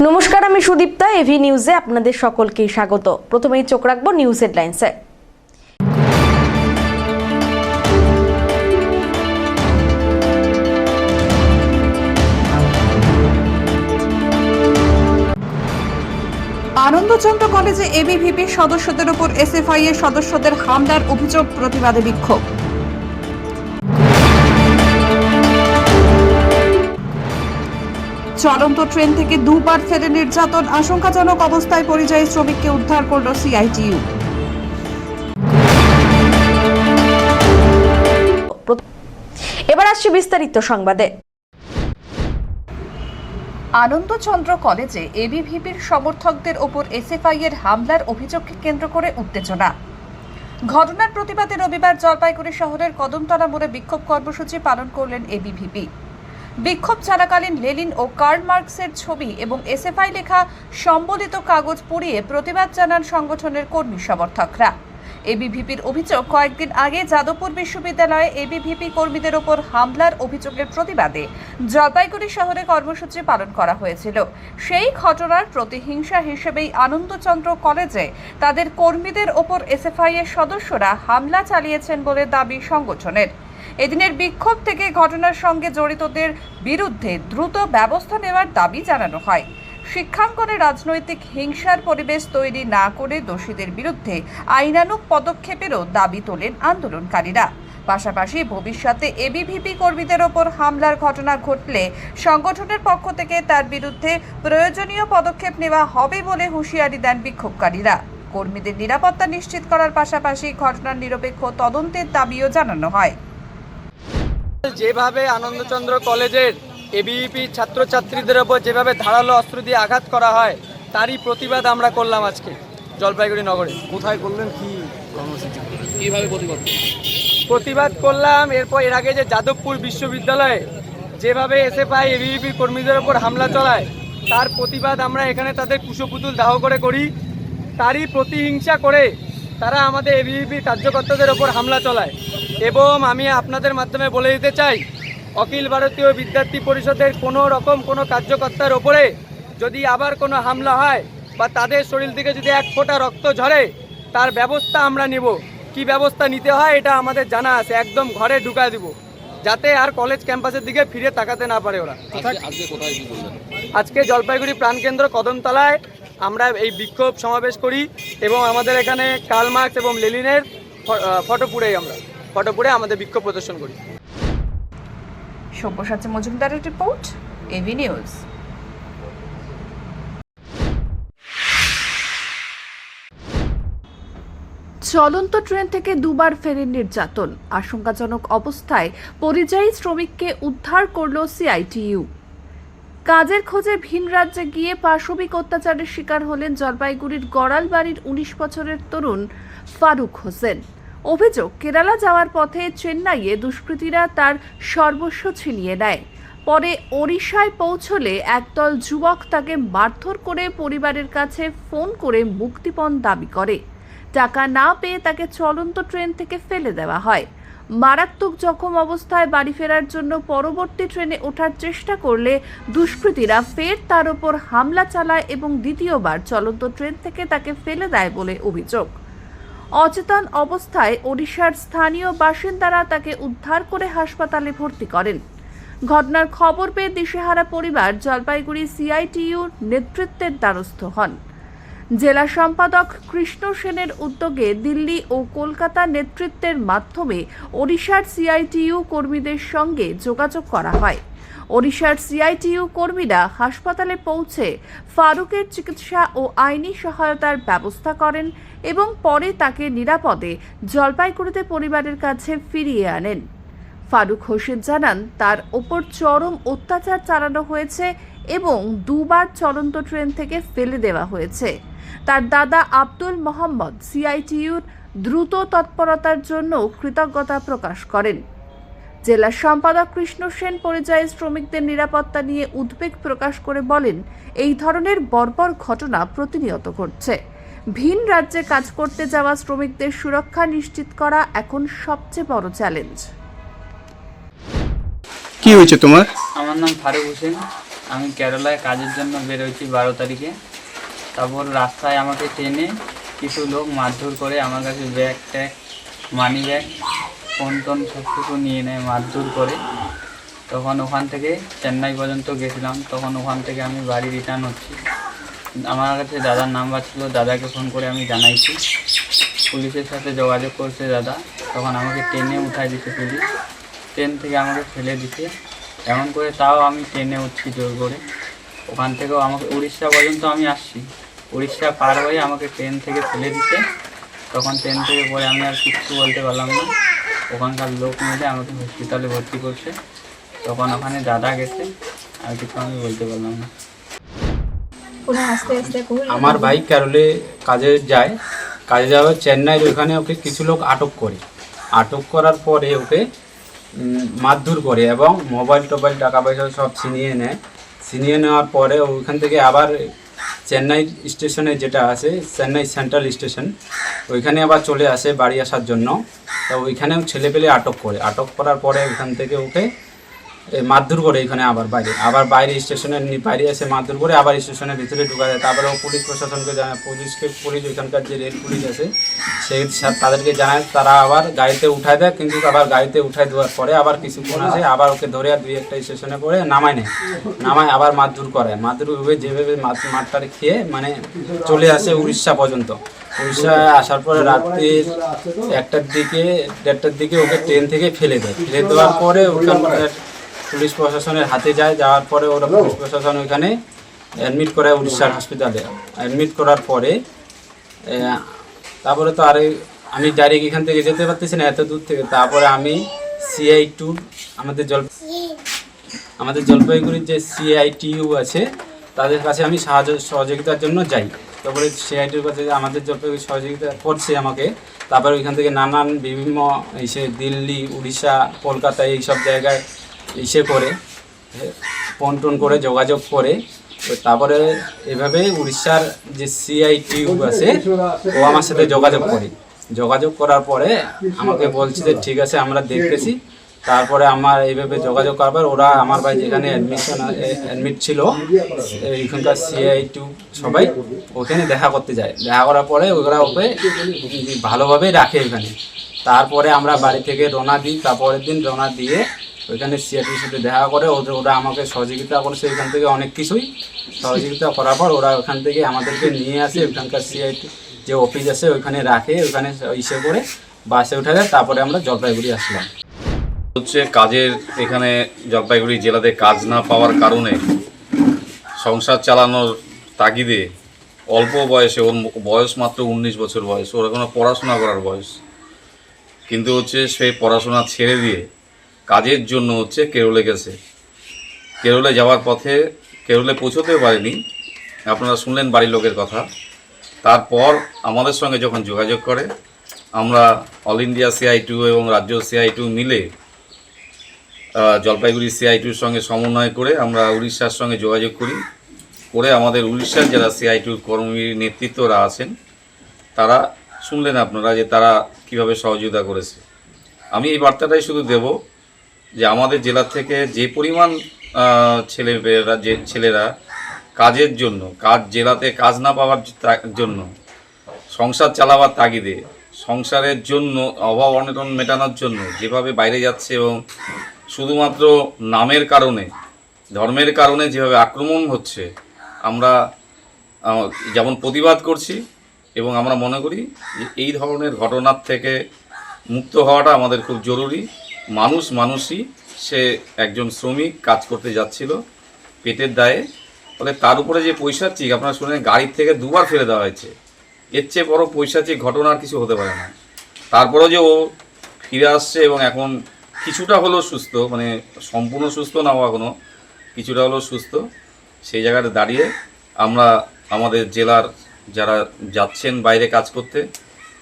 নমস্কার, আমি সুদীপ্তা। এভি নিউজে আপনাদের সকলকে স্বাগত। প্রথমেই চোখ রাখবো নিউজ হেডলাইন্সে। আনন্দচন্দ্র কলেজে এবিভিপি সদস্যদের উপর এসএফআই এর সদস্যদের হামলার অভিযোগ, প্রতিবাদে বিক্ষোভ। চলন্ত ট্রেন থেকে দুবার ফেলে নির্যাতন, আশঙ্কাজনক অবস্থায় পরিযায়ী শ্রমিককে উদ্ধার করল সিআইটিইউ। এবার আসছে বিস্তারিত সংবাদে। আনন্দচন্দ্র কলেজে এবিভিপির সমর্থকদের ওপর এসএফআই এর হামলার অভিযোগকে কেন্দ্র করে উত্তেজনা। ঘটনার প্রতিবাদে রবিবার জলপাইগুড়ি শহরের কদমতলা মোড়ে বিক্ষোভ কর্মসূচি পালন করলেন এবিভিপি। বিক্ষোভ চলাকালীন লেনিন ও কার্ল মার্কসের ছবি এবং এসএফআই লেখা সম্বলিত কাগজ পুড়িয়ে প্রতিবাদ জানান সংগঠনের কর্মী সমর্থকরা। এবিভিপির অভিযোগ, কয়েকদিন আগে যাদবপুর বিশ্ববিদ্যালয়ে এবিভিপি কর্মীদের ওপর হামলার অভিযোগের প্রতিবাদে জলপাইগুড়ি শহরে কর্মসূচি পালন করা হয়েছিল। সেই ঘটনার প্রতিহিংসা হিসেবেই আনন্দচন্দ্র কলেজে তাদের কর্মীদের ওপর এসএফআই এর সদস্যরা হামলা চালিয়েছেন বলে দাবি সংগঠনের। এদিনের বিক্ষোভ থেকে ঘটনার সঙ্গে জড়িতদের বিরুদ্ধে দ্রুত ব্যবস্থা নেওয়ার দাবি জানানো হয়। শিক্ষাঙ্গনে রাজনৈতিক হিংসার পরিবেশ তৈরি না করে দোষীদের বিরুদ্ধে আইনানুগ পদক্ষেপেরও দাবি তোলেন আন্দোলনকারীরা। পাশাপাশি ভবিষ্যতে এবিভিপি কর্মীদের ওপর হামলার ঘটনা ঘটলে সংগঠনের পক্ষ থেকে তার বিরুদ্ধে প্রয়োজনীয় পদক্ষেপ নেওয়া হবে বলে হুঁশিয়ারি দেন বিক্ষোভকারীরা। কর্মীদের নিরাপত্তা নিশ্চিত করার পাশাপাশি ঘটনার নিরপেক্ষ তদন্তের দাবিও জানানো হয়। যেভাবে আনন্দচন্দ্র কলেজের এবিভিপি ছাত্রছাত্রীদের ওপর যেভাবে ধারালো অস্ত্র দিয়ে আঘাত করা হয়, তারই প্রতিবাদ আমরা করলাম আজকে জলপাইগুড়ি নগরে। কোথায় করলেন, কি কর্মসূচি, কীভাবে প্রতিবাদ করলাম। এর আগে যে যাদবপুর বিশ্ববিদ্যালয়ে যেভাবে এসএফআই এবিভিপি কর্মীদের ওপর হামলা চালায়, তার প্রতিবাদ আমরা এখানে তাদের কুশপুতুল দাহ করি। তারই প্রতিহিংসা করে তারা আমাদের এবিভিপির কার্যকর্তাদের ওপর হামলা চালায়। এবং আমি আপনাদের মাধ্যমে বলে দিতে চাই, অখিল ভারতীয় বিদ্যার্থী পরিষদের কোনো কার্যকর্তার ওপরে যদি আবার কোনো হামলা হয় বা তাদের শরীর থেকে যদি এক ফোঁটা রক্ত ঝরে, তার ব্যবস্থা আমরা নিব। কি ব্যবস্থা নিতে হয় এটা আমাদের জানা আছে। একদম ঘরে ঢুকায় দিব, যাতে আর কলেজ ক্যাম্পাসের দিকে ফিরে তাকাতে না পারে ওরা। আজকে জলপাইগুড়ি প্রাণকেন্দ্র কদমতলায় আমরা এই বিক্ষোভ সমাবেশ করি এবং আমাদের এখানে কার্ল মার্কস এবং লেনিনের ফটো পুড়ে আমাদের বিক্ষোভ প্রদর্শন করি। সব্যসাচী মজুমদারের রিপোর্ট, এভি নিউজ। চলন্ত ট্রেন থেকে দুবার ফেলে নির্যাতন, আশঙ্কাজনক অবস্থায় পরিযায়ী শ্রমিককে উদ্ধার করল সিআইটিইউ। কাজের খোঁজে ভিন রাজ্যে গিয়ে পাশবিক অত্যাচারের শিকার হলেন জলপাইগুড়ির গড়ালবাড়ির 19 বছরের তরুণ ফারুক হোসেন। অভিযোগ, কেরালা যাওয়ার পথে চেন্নাইয়ে দুষ্কৃতীরা তার সর্বস্ব ছিনিয়ে নেয়। পরে ওড়িশায় পৌঁছলে একদল যুবক তাকে মারধর করে পরিবারের কাছে ফোন করে মুক্তিপণ দাবি করে। টাকা না পেয়ে তাকে চলন্ত ট্রেন থেকে ফেলে দেওয়া হয়। মারাত্মক জখম অবস্থায় বাড়ি ফেরার জন্য পরবর্তী ট্রেনে ওঠার চেষ্টা করলে দুষ্কৃতীরা ফের তার উপর হামলা চালায় এবং দ্বিতীয়বার চলন্ত ট্রেন থেকে তাকে ফেলে দেয় বলে অভিযোগ। অচেতন অবস্থায় ওড়িশার স্থানীয় বাসিন্দারা তাকে উদ্ধার করে হাসপাতালে ভর্তি করেন। ঘটনার খবর পেয়ে দিশেহারা পরিবার জলপাইগুড়ি সিআইটিইউর নেতৃত্বের দ্বারস্থ হন। জেলা সম্পাদক কৃষ্ণ সেনের উদ্যোগে দিল্লি ও কলকাতা নেতৃত্বের মাধ্যমে ওড়িশার সিআইটিইউ কর্মীদের সঙ্গে যোগাযোগ করা হয়। ওড়িশার সিআইটিইউ কর্মীরা হাসপাতালে পৌঁছে ফারুকের চিকিৎসা ও আইনি সহায়তার ব্যবস্থা করেন এবং পরে তাকে নিরাপদে জলপাইগুড়িতে পরিবারের কাছে ফিরিয়ে আনেন। ফারুক হোসেন জানান, তার ওপর চরম অত্যাচার চালানো হয়েছে এবং দুবার চলন্ত ট্রেন থেকে ফেলে দেওয়া হয়েছে। তার দাদা আব্দুল মোহাম্মদ সিআইটিইউর দ্রুত তৎপরতার জন্য কৃতজ্ঞতা প্রকাশ করেন। জেলা সম্পাদক কৃষ্ণ সেন পরিযায়ী শ্রমিকদের নিরাপত্তা নিয়ে উদ্বেগ প্রকাশ করে বলেন, এই ধরনের বর্বর ঘটনা প্রতিনিয়ত ঘটছে। ভিন রাজ্যে কাজ করতে যাওয়া শ্রমিকদের সুরক্ষা নিশ্চিত করা এখন সবচেয়ে বড় চ্যালেঞ্জ। কি হয়েছে তোমার? আমার নাম ফারুক হোসেন। আমি কেরালায় কাজের জন্য বেরোচ্ছি 12 তারিখে। তারপর রাস্তায় আমাকে টেনে কিছু লোক মারধর করে, আমার কাছে bag tag, money bag, phone tone সব কিছু নিয়ে নেয় মারধর করে। তখন ওখান থেকে চেন্নাই পর্যন্ত গেছিলাম। তখন ওখান থেকে আমি বাড়ি রিটার্ন হচ্ছি। আমার কাছে দাদার নাম্বার ছিল, দাদাকে ফোন করে আমি জানাইছি। পুলিশের সাথে যোগাযোগ করছে দাদা। তখন আমাকে ট্রেনে উঠাই দিচ্ছে পুলিশ, ট্রেন থেকে আমাকে ফেলে দিচ্ছে। এমন করে তাও আমি ট্রেনে উঠছি জোর করে। ওখান থেকেও আমাকে উড়িষ্যা পর্যন্ত আমি আসছি। উড়িষ্যা পার হয়ে আমাকে ট্রেন থেকে ফেলে দিচ্ছে। তখন ট্রেন থেকে পরে আমি আর কিচ্ছু বলতে পারলাম না। ওখানকার লোক মিলে আমাকে হসপিটালে ভর্তি করছে। তখন ওখানে দাদা গেছে, আর কিছু আমি বলতে পারলাম না। আমার ভাই কেরলে কাজে যায়, কাজে যাওয়া চেন্নাইয়ের ওখানে ওকে কিছু লোক আটক করে। আটক করার পরে ওকে মারধর করে এবং মোবাইল টোবাইল টাকা পয়সা সব ছিনিয়ে নেয়। ছিনিয়ে নেওয়ার পরে ওইখান থেকে আবার চেন্নাই স্টেশনে যেটা আছে, চেন্নাই সেন্ট্রাল স্টেশন, ওইখানে আবার চলে আসে বাড়ি আসার জন্য। তো ওইখানেও ছেলেপেলে আটক করে। আটক করার পরে ওইখান থেকে ওকে মারধর করে এখানে আবার বাইরে স্টেশনের বাইরে এসে মারধর করে আবার স্টেশনের ভিতরে ঢুকা যায়। তারপরে ও পুলিশ প্রশাসনকে জানায়, পুলিশ ওইখানকার যে রেল পুলিশ আছে সেই তাদেরকে জানায়। তারা আবার গাড়িতে উঠায় দেয়, কিন্তু আবার গাড়িতে উঠায় দেওয়ার পরে আবার কিছুক্ষণ আসে, আবার ওকে ধরে আর 2-1টা স্টেশনে করে নামায় আবার মারধর করে। মারধর যেভাবে মারটারে খেয়ে মানে চলে আসে উড়িষ্যা পর্যন্ত। উড়িষ্যা আসার পরে রাত্রি 1টার দিকে 1:30টার দিকে ওকে ট্রেন থেকে ফেলে দেওয়ার পরে ওখানকার পুলিশ প্রশাসনের হাতে যায়। যাওয়ার পরে ওরা পুলিশ প্রশাসন ওইখানে অ্যাডমিট করে উড়িষ্যার হসপিটালে। অ্যাডমিট করার পরে তারপরে তো আমি ডাইরেক্ট এখান থেকে যেতে পারতেছি না এত দূর থেকে। তারপরে আমি CI2 আমাদের জলপাইগুড়ির যে CITU আছে তাদের কাছে আমি সহযোগিতার জন্য যাই। তারপরে CITUর কাছে আমাদের জলপাইগুড়ি সহযোগিতা করছে আমাকে। তারপরে ওইখান থেকে নানান বিভিন্ন দিল্লি, উড়িষ্যা, কলকাতা এইসব জায়গায় করে ফোন টোন করে যোগাযোগ করে। তারপরে এভাবে উড়িষ্যার যে CITU আছে ও আমার সাথে যোগাযোগ করার পরে আমাকে বলছে যে ঠিক আছে আমরা দেখতেছি। তারপরে আমার এইভাবে যোগাযোগ করার পর ওরা আমার ভাই যেখানে অ্যাডমিট ছিল এইখানকার CITU সবাই ওখানে দেখা করতে যায়। দেখা করার পরে ওরা ওকে ভালোভাবে রাখে এখানে। তারপরে আমরা বাড়ি থেকে রওনা দিই। তারপরের দিন রওনা দিয়ে ওইখানে CITUর সাথে দেখা করে ওরা আমাকে সহযোগিতা করেছে। ওইখান থেকে অনেক কিছুই সহযোগিতা করার পর ওরা ওখান থেকে আমাদেরকে নিয়ে আসে ওইখানকার CITU যে অফিস আছে ওইখানে রাখে। ওইখানে করে বাসে উঠে যায়। তারপরে আমরা জলপাইগুড়ি আসলাম। হচ্ছে কাজের এখানে জলপাইগুড়ি জেলাতে কাজ না পাওয়ার কারণে সংসার চালানোর তাগিদে অল্প বয়সে, ওর বয়স মাত্র 19 বছর বয়স, ওর কোনো পড়াশোনা করার বয়স, কিন্তু হচ্ছে সেই পড়াশোনা ছেড়ে দিয়ে কাজের জন্য হচ্ছে কেরলে গেছে। কেরলে যাওয়ার পথে কেরলে পৌঁছতেও পারেনি, আপনারা শুনলেন বাড়ির লোকের কথা। তারপর আমাদের সঙ্গে যখন যোগাযোগ করে, আমরা অল ইন্ডিয়া CITU এবং রাজ্য CITU মিলে জলপাইগুড়ি CITUর সঙ্গে সমন্বয় করে আমরা উড়িষ্যার সঙ্গে যোগাযোগ করে আমাদের উড়িষ্যার যারা CITUর কর্মী নেতৃত্বরা আছেন তারা শুনলেন আপনারা যে তারা কিভাবে সহযোগিতা করেছে। আমি এই বার্তাটাই শুধু দেব যে আমাদের জেলা থেকে যে পরিমাণ ছেলেরা কাজের জন্য, জেলাতে কাজ না পাওয়ার জন্য, সংসার চালাবার তাগিদে, সংসারের জন্য, অভাব অনটন মেটানোর জন্য যেভাবে বাইরে যাচ্ছে এবং শুধুমাত্র নামের কারণে, ধর্মের কারণে যেভাবে আক্রমণ হচ্ছে, আমরা যেমন প্রতিবাদ করছি এবং আমরা মনে করি যে এই ধরনের ঘটনার থেকে মুক্ত হওয়াটা আমাদের খুব জরুরি। মানুষই সে একজন শ্রমিক কাজ করতে যাচ্ছিল পেটের দায়ে, ফলে তার উপরে যে পৈশাচিক, আপনারা শুনেন গাড়ির থেকে 2বার ফেলে দেওয়া হয়েছে, এর চেয়ে বড় পৈশাচিক ঘটনা আর কিছু হতে পারে না। তারপরেও যে ও ফিরে আসছে এবং এখন কিছুটা হলেও সুস্থ, মানে সম্পূর্ণ সুস্থ না হওয়া, এখনও কিছুটা হলেও সুস্থ, সেই জায়গাতে দাঁড়িয়ে আমরা আমাদের জেলার যারা যাচ্ছেন বাইরে কাজ করতে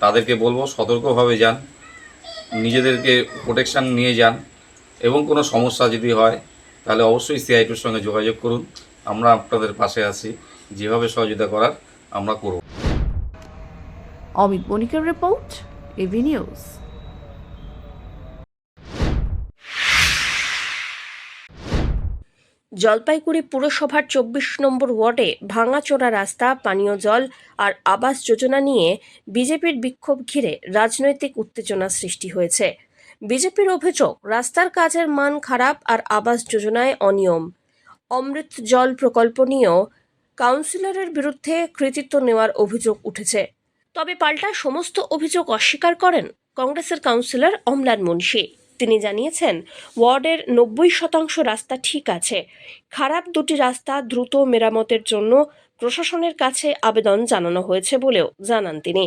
তাদেরকে বলবো সতর্কভাবে যান, নিজেদেরকে প্রোটেকশান নিয়ে যান এবং কোনো সমস্যা যদি হয় তাহলে অবশ্যই CITUর সঙ্গে যোগাযোগ করুন। আমরা আপনাদের পাশে আছি, যেভাবে সহযোগিতা করার আমরা করব। অমিত বণিকের রিপোর্ট, AV নিউজ। জলপাইগুড়ি পুরসভার 24 নম্বর ওয়ার্ডে ভাঙাচোরা রাস্তা, পানীয় জল আর আবাস যোজনা নিয়ে বিজেপির বিক্ষোভ ঘিরে রাজনৈতিক উত্তেজনা সৃষ্টি হয়েছে। বিজেপির অভিযোগ, রাস্তার কাজের মান খারাপ আর আবাস যোজনায় অনিয়ম। অমৃত জল প্রকল্প নিয়েও কাউন্সিলরের বিরুদ্ধে কৃতিত্ব নেওয়ার অভিযোগ উঠেছে। তবে পাল্টা সমস্ত অভিযোগ অস্বীকার করেন কংগ্রেসের কাউন্সিলর অম্লান মুন্সি। তিনি জানিয়েছেন, ওয়ার্ডের 90% রাস্তা ঠিক আছে। খারাপ দুটি রাস্তা দ্রুত মেরামতের জন্য প্রশাসনের কাছে আবেদন জানানো হয়েছে বলেও জানান তিনি।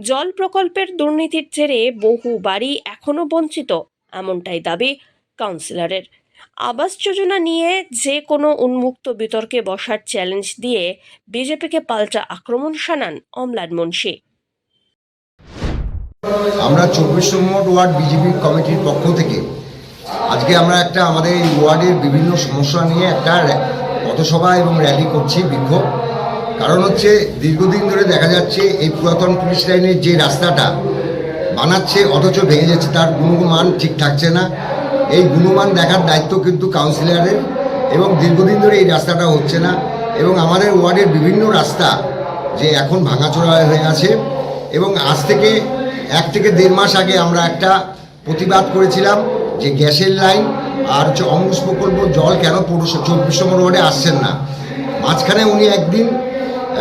জল প্রকল্পের দুর্নীতির জেরে বহু বাড়ি এখনো বঞ্চিত, এমনটাই দাবি কাউন্সিলরের। আবাস যোজনা নিয়ে যে কোনো উন্মুক্ত বিতর্কে বসার চ্যালেঞ্জ দিয়ে বিজেপিকে পাল্টা আক্রমণ শানান অম্লান মুন্সি। আমরা 24 নম্বর ওয়ার্ড বিজেপি কমিটির পক্ষ থেকে আজকে আমরা একটা আমাদের এই ওয়ার্ডের বিভিন্ন সমস্যা নিয়ে একটা পথসভা এবং র্যালি করছি, বিক্ষোভ। কারণ হচ্ছে দীর্ঘদিন ধরে দেখা যাচ্ছে এই পুরাতন পুলিশ লাইনের যে রাস্তাটা বানাচ্ছে অথচ ভেঙে যাচ্ছে, তার গুণমান ঠিক থাকছে না। এই গুণমান দেখার দায়িত্ব কিন্তু কাউন্সিলরের, এবং দীর্ঘদিন ধরে এই রাস্তাটা হচ্ছে না। এবং আমাদের ওয়ার্ডের বিভিন্ন রাস্তা যে এখন ভাঙাচোরা হয়ে আছে, এবং আজ থেকে 1 থেকে 1.5 মাস আগে আমরা একটা প্রতিবাদ করেছিলাম যে গ্যাসের লাইন আর হচ্ছে অমৃত প্রকল্প জল কেন 24 নম্বর ওয়ার্ডে আসছেন না। মাঝখানে উনি একদিন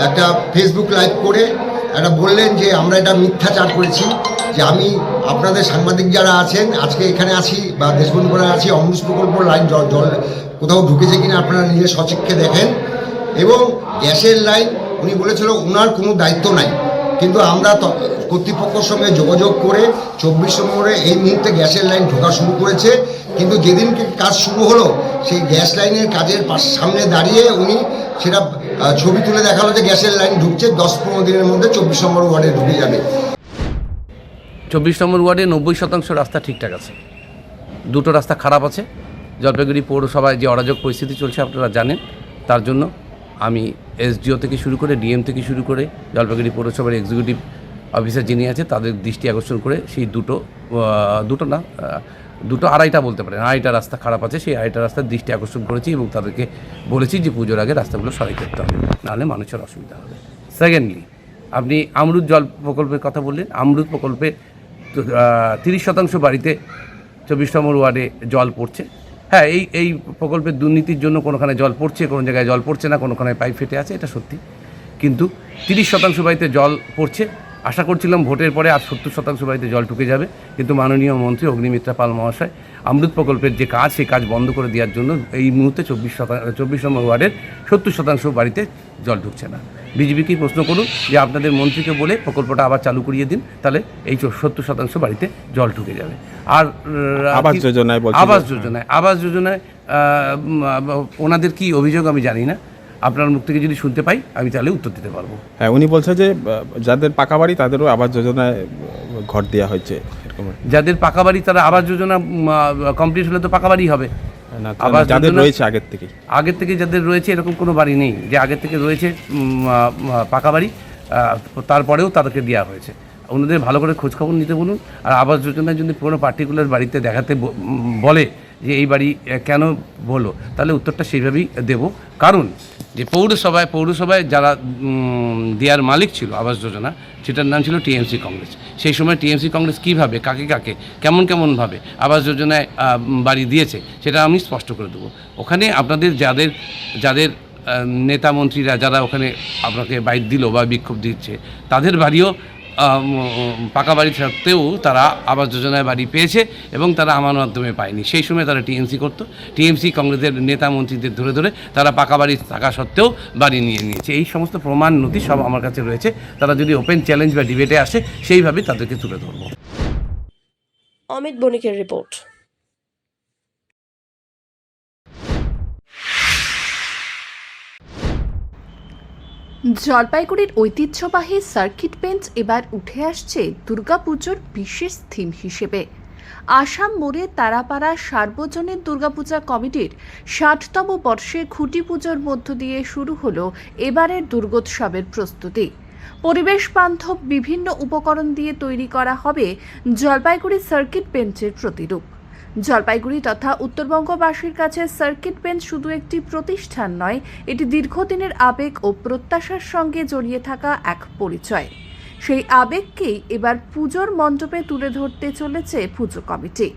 একটা ফেসবুক লাইভ করে একটা বললেন যে আমরা এটা মিথ্যাচার করেছি, যে আমি আপনাদের সাংবাদিক যারা আছেন আজকে এখানে আছি বা দেশবন্ধুরা আছি, অমৃত প্রকল্প লাইন জল কোথাও ঢুকেছে কিনা আপনারা নিজে সচক্ষে দেখেন। এবং গ্যাসের লাইন উনি বলেছিল ওনার কোনো দায়িত্ব নাই, কিন্তু আমরা কর্তৃপক্ষের সঙ্গে যোগাযোগ করে 24 নম্বরে এই মুহূর্তে গ্যাসের লাইন ঢোকা শুরু করেছে। কিন্তু যেদিনকে কাজ শুরু হলো সেই গ্যাস লাইনের কাজের সামনে দাঁড়িয়ে উনি সেটা ছবি তুলে দেখালো যে গ্যাসের লাইন ঢুকছে, 10-15 দিনের মধ্যে 24 নম্বর ওয়ার্ডে ঢুকে যাবে। 24 নম্বর ওয়ার্ডে 90% রাস্তা ঠিকঠাক আছে, 2টো রাস্তা খারাপ আছে। জলপাইগুড়ি পৌরসভায় যে অরাজক পরিস্থিতি চলছে আপনারা জানেন, তার জন্য আমি এসডিও থেকে শুরু করে ডিএম থেকে শুরু করে জলপাইগুড়ি পৌরসভার এক্সিকিউটিভ অফিসার যিনি আছে তাদের দৃষ্টি আকর্ষণ করে সেই দুটো আড়াইটা বলতে পারেন, আড়াইটা রাস্তা খারাপ আছে, সেই আড়াইটা রাস্তার দৃষ্টি আকর্ষণ করেছি এবং তাদেরকে বলেছি যে পুজোর আগে রাস্তাগুলো সরাই করতে হবে, নাহলে মানুষের অসুবিধা হবে। সেকেন্ডলি, আপনি অমৃত জল প্রকল্পের কথা বললেন। অমৃত প্রকল্পে 30% বাড়িতে 24 নম্বর ওয়ার্ডে জল পড়ছে। হ্যাঁ, এই প্রকল্পের দুর্নীতির জন্য কোনোখানে জল পড়ছে, কোনো জায়গায় জল পড়ছে না, কোনোখানে পাইপ ফেটে আছে, এটা সত্যি। কিন্তু 30% বাড়িতে জল পড়ছে। আশা করছিলাম ভোটের পরে আর 70% বাড়িতে জল ঢুকে যাবে, কিন্তু মাননীয় মন্ত্রী অগ্নিমিত্রা পাল মহাশয় অমৃত প্রকল্পের যে কাজ, সেই কাজ বন্ধ করে দেওয়ার জন্য এই মুহূর্তে 24 নম্বর ওয়ার্ডের 70% বাড়িতে জল ঢুকছে না। বিজেপিকে প্রশ্ন করুন যে আপনাদের মন্ত্রীকে বলে প্রকল্পটা আবার চালু করিয়ে দিন, তাহলে এই 70% বাড়িতে জল ঢুকে যাবে। আর আবাস যোজনায় ওনাদের কি অভিযোগ আমি জানি না, আপনার মুখ থেকে যদি শুনতে পাই আমি তাহলে উত্তর দিতে পারবো। হ্যাঁ, উনি বলছে যে যাদের পাকা বাড়ি তাদেরও আবাস যোজনায় ঘর দেওয়া হয়েছে। যাদের পাকা বাড়ি তারা আবাস যোজনা কমপ্লিট হলে তো পাকা বাড়ি হবে। আবাস যাদের রয়েছে আগের থেকে যাদের রয়েছে এরকম কোনো বাড়ি নেই যে আগের থেকে রয়েছে পাকা বাড়ি, তারপরেও তাদেরকে দেওয়া হয়েছে। ওনাদের ভালো করে খোঁজখবর নিতে বলুন। আর আবাস যোজনায় যদি কোনো পার্টিকুলার বাড়িতে দেখাতে বলে যে এই বাড়ি কেন বলো, তাহলে উত্তরটা সেইভাবেই দেব। কারণ যে পৌরসভায় যারা দেওয়ার মালিক ছিল আবাস যোজনা, সেটার নাম ছিল টিএমসি কংগ্রেস। সেই সময় টিএমসি কংগ্রেস কীভাবে, কাকে কেমনভাবে আবাস যোজনায় বাড়ি দিয়েছে সেটা আমি স্পষ্ট করে দেবো। ওখানে আপনাদের যাদের নেতা মন্ত্রীরা যারা ওখানে আপনাকে বাইট দিল বা বিক্ষোভ দিচ্ছে, তাদের বাড়িও পাকা বাড়ি থাকতেও তারা আবাস যোজনায় বাড়ি পেয়েছে এবং তারা আমার মাধ্যমে পায়নি। সেই সময় তারা টিএমসি করতো, টিএমসি কংগ্রেসের নেতা মন্ত্রীদের ধরে তারা পাকা বাড়ি থাকা সত্ত্বেও বাড়ি নিয়েছে। এই সমস্ত প্রমাণ নথি সব আমার কাছে রয়েছে। তারা যদি ওপেন চ্যালেঞ্জ বা ডিবেটে আসে, সেইভাবেই তাদেরকে তুলে ধরব। অমিত বণিকের রিপোর্ট। জলপাইগুড়ির ঐতিহ্যবাহী সার্কিট বেঞ্চ এবার উঠে আসছে দুর্গাপুজোর বিশেষ থিম হিসেবে। আসাম মোড়ে তারাপাড়া সার্বজনীন দুর্গাপূজা কমিটির 60তম বর্ষে খুঁটি পুজোর মধ্য দিয়ে শুরু হলো এবারের দুর্গোৎসবের প্রস্তুতি। পরিবেশ বান্ধব বিভিন্ন উপকরণ দিয়ে তৈরি করা হবে জলপাইগুড়ি সার্কিট বেঞ্চের প্রতিরূপ। জলপাইগুড়ি তথা উত্তরবঙ্গবাসীর কাছে সার্কিট বেঞ্চ শুধু একটি প্রতিষ্ঠান নয়, এটি দীর্ঘদিনের আবেগ ও প্রত্যাশার সঙ্গে জড়িয়ে থাকা এক পরিচয়। সেই আবেগকেই এবার পুজোর মণ্ডপে তুলে ধরতে চলেছে পুজো কমিটি।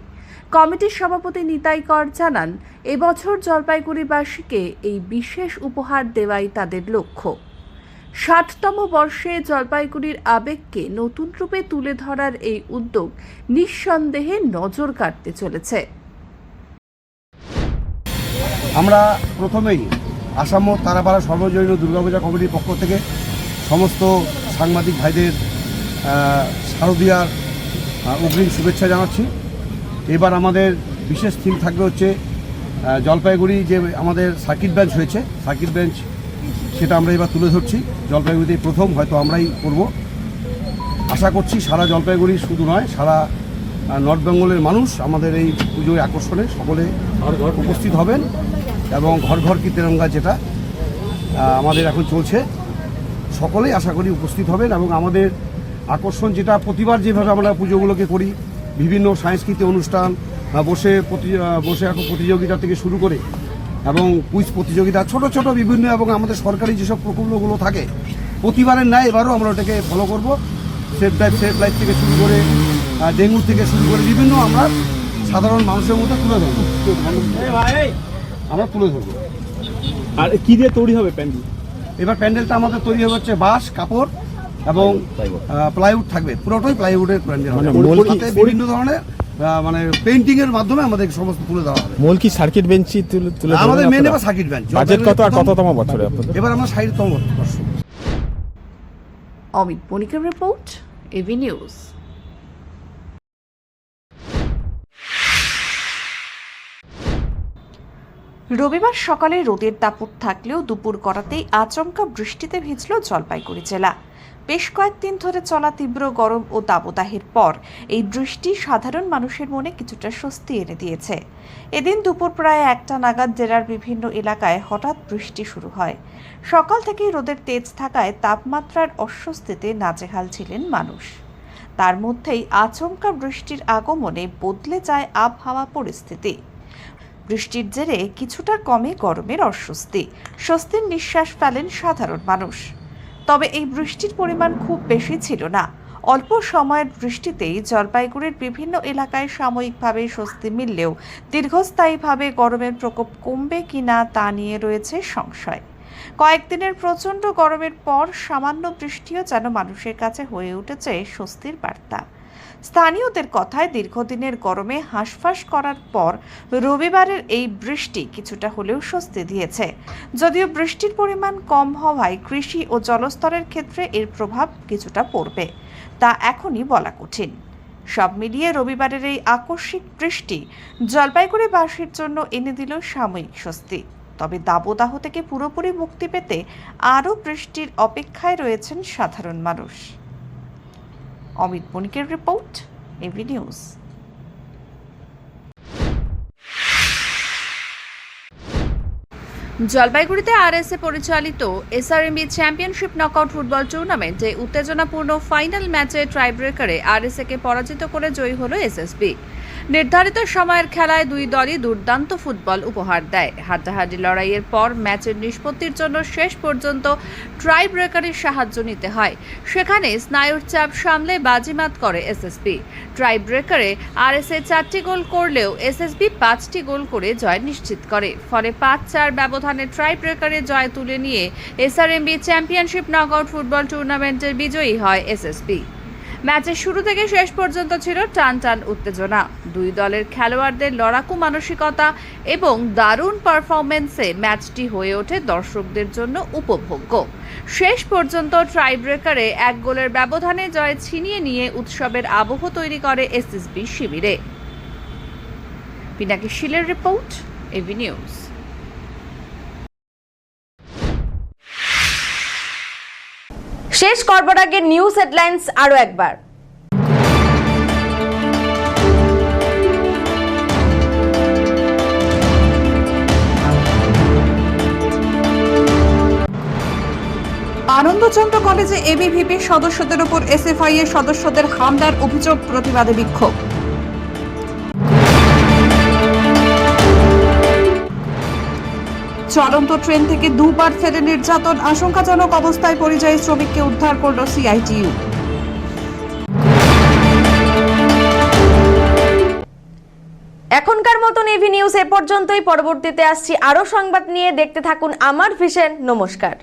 কমিটির সভাপতি নিতাই কর জানান, এবছর জলপাইগুড়িবাসীকে এই বিশেষ উপহার দেওয়াই তাদের লক্ষ্য। 60তম বর্ষে জলপাইগুড়ির আবেগকে নতুন রূপে তুলে ধরার এই উদ্যোগ নিঃসন্দেহে নজর কাটতে চলেছে। আমরা প্রথমেই আসাম তারাপাড়া সর্বজনীন দুর্গাপূজা কমিটির পক্ষ থেকে সমস্ত সাংবাদিক ভাইদের শারদীয়ার অগ্রিম শুভেচ্ছা জানাচ্ছি। এবার আমাদের বিশেষ থিম থাকবে হচ্ছে জলপাইগুড়ি যে আমাদের সার্কিট বেঞ্চ হয়েছে, সার্কিট বেঞ্চ সেটা আমরা এবার তুলে ধরছি। জলপাইগুড়িতে প্রথম হয়তো আমরাই করব। আশা করছি সারা জলপাইগুড়ি শুধু নয়, সারা নর্থ বেঙ্গলের মানুষ আমাদের এই পুজোয় আকর্ষণে সকলে ঘর ঘর উপস্থিত হবেন এবং ঘর ঘর কি তেরঙ্গা যেটা আমাদের এখন চলছে, সকলেই আশা করি উপস্থিত হবেন। এবং আমাদের আকর্ষণ যেটা প্রতিবার যেভাবে আমরা পুজোগুলোকে করি, বিভিন্ন সাংস্কৃতিক অনুষ্ঠান, বসে এখন প্রতিযোগিতা থেকে শুরু করে এবং কুইজ প্রতিযোগিতা, ছোট ছোট বিভিন্ন এবং আমাদের সরকারি যেসব প্রকল্পগুলো থাকে প্রতিবারের ন্যায় এবারও আমরা ওটাকে ফলো করব। সেফ লাইফ থেকে শুরু করে ডেঙ্গু থেকে শুরু করে বিভিন্ন আমরা সাধারণ মানুষের মধ্যে তুলে ধরবো, আমরা তুলে ধরবো। আর কি দিয়ে তৈরি হবে প্যান্ডেল? এবার প্যান্ডেলটা আমাদের তৈরি হবে হচ্ছে বাঁশ, কাপড় এবং প্লাইউড থাকবে, পুরোটাই প্লাইউডের প্যান্ডেল হবে। বিভিন্ন ধরনের মানে পেইন্টিং এর মাধ্যমে আমাদের সমস্ত তুলে দেওয়া হবে। মূল কি সার্কিট বেঞ্চই তুলে আমাদের মেন এবার সার্কিট বেঞ্চ। বাজেট কত আর কততম বছরে আপনাদের? এবার আমরা 60তম বর্ষ। অমিত বণিকের রিপোর্ট, এভি নিউজ। রবিবার সকালে রোদের দাপট থাকলেও দুপুর গড়াতেই আচমকা বৃষ্টিতে ভিজল জলপাইগুড়ি জেলা। বেশ কয়েকদিন ধরে চলা তীব্র গরম ও দাবদাহের পর এই বৃষ্টি সাধারণ মানুষের মনে কিছুটা স্বস্তি এনে দিয়েছে। এদিন দুপুর প্রায় 1টা নাগাদ জেলার বিভিন্ন এলাকায় হঠাৎ বৃষ্টি শুরু হয়। সকাল থেকেই রোদের তেজ থাকায় তাপমাত্রার অস্বস্তিতে নাজেহাল ছিলেন মানুষ। তার মধ্যেই আচমকা বৃষ্টির আগমনে বদলে যায় আবহাওয়া পরিস্থিতি। বৃষ্টির জেরে কিছুটা কমে গরমের অস্বস্তি, স্বস্তির নিঃশ্বাস ফেলেন সাধারণ মানুষ। তবে এই বৃষ্টির পরিমাণ খুব বেশি ছিল না। অল্প সময়ের বৃষ্টিতেই জলপাইগুড়ির বিভিন্ন এলাকায় সাময়িকভাবে স্বস্তি মিললেও দীর্ঘস্থায়ীভাবে গরমের প্রকোপ কমবে কিনা তা নিয়ে রয়েছে সংশয়। কয়েকদিনের প্রচণ্ড গরমের পর সামান্য বৃষ্টিও যেন মানুষের কাছে হয়ে উঠেছে স্বস্তির বার্তা। স্থানীয়দের কথায় দীর্ঘদিনের গরমে হাঁসফাঁস করার পর রবিবারের এই বৃষ্টি কিছুটা হলেও স্বস্তি দিয়েছে। যদিও বৃষ্টির পরিমাণ কম হওয়ায় কৃষি ও জলস্তরের ক্ষেত্রে এর প্রভাব কিছুটা পড়বে, তা এখনই বলা কঠিন। সব মিলিয়ে রবিবারের এই আকস্মিক বৃষ্টি জলপাইগুড়িবাসীর জন্য এনে দিল সাময়িক স্বস্তি। তবে দাবদাহ থেকে পুরোপুরি মুক্তি পেতে আরও বৃষ্টির অপেক্ষায় রয়েছেন সাধারণ মানুষ। অমিত বণিকের রিপোর্ট, এভি নিউজ। জলপাইগুড়িতে আরএসএ পরিচালিত এসআরএমবি চ্যাম্পিয়নশিপ নকআউট ফুটবল টুর্নামেন্টে উত্তেজনাপূর্ণ ফাইনাল ম্যাচে ট্রাইব্রেকারে আরএসএকে পরাজিত করে জয়ী হল এসএসবি। নির্ধারিত সময়ের খেলায় দুই দলই দুর্দান্ত ফুটবল উপহার দেয়। হাড্ডাহাড্ডি লড়াইয়ের পর ম্যাচের নিষ্পত্তির জন্য শেষ পর্যন্ত ট্রাইব্রেকারের সাহায্য নিতে হয়। সেখানে স্নায়ুর চাপ সামলে বাজিমাত করে এসএসবি। ট্রাইব্রেকারে আরএসএ 4টি গোল করলেও এসএসবি 5টি গোল করে জয় নিশ্চিত করে। ফলে 5-4 ব্যবধানে ট্রাইব্রেকারে জয় তুলে নিয়ে এসআরএমবি চ্যাম্পিয়নশিপ নকআউট ফুটবল টুর্নামেন্টের বিজয়ী হয় এসএসবি। ম্যাচের শুরু থেকে শেষ পর্যন্ত ছিল টান টান উত্তেজনা। দুই দলের খেলোয়াড়দের লড়াকু মানসিকতা এবং দারুণ পারফরমেন্সে ম্যাচটি হয়ে ওঠে দর্শকদের জন্য উপভোগ্য। শেষ পর্যন্ত ট্রাইব্রেকারে 1 গোলের ব্যবধানে জয় ছিনিয়ে নিয়ে উৎসবের আবহ তৈরি করে এসএসবি শিবিরে। পিনাকি শিলের রিপোর্ট, এভি নিউজ। শেষ করবার আগে নিউজ হেডলাইন্স আরো একবার। আনন্দচন্দ্র কলেজে এবিভিপি সদস্যদের উপর এসএফআই এর সদস্যদের হামলার অভিযোগ প্রতিবাদে বিক্ষোভ। চলন্ত ট্রেন থেকে দুবার ফেরে নির্যাতন, আশঙ্কাজনক অবস্থায় পরিযায়ী শ্রমিককে উদ্ধার করল সিআইটিইউ। এখনকার মতন এভি নিউজ এ পর্যন্তই। পরবর্তীতে আসছি আরো সংবাদ নিয়ে। দেখতে থাকুন আমার ভিশন। নমস্কার।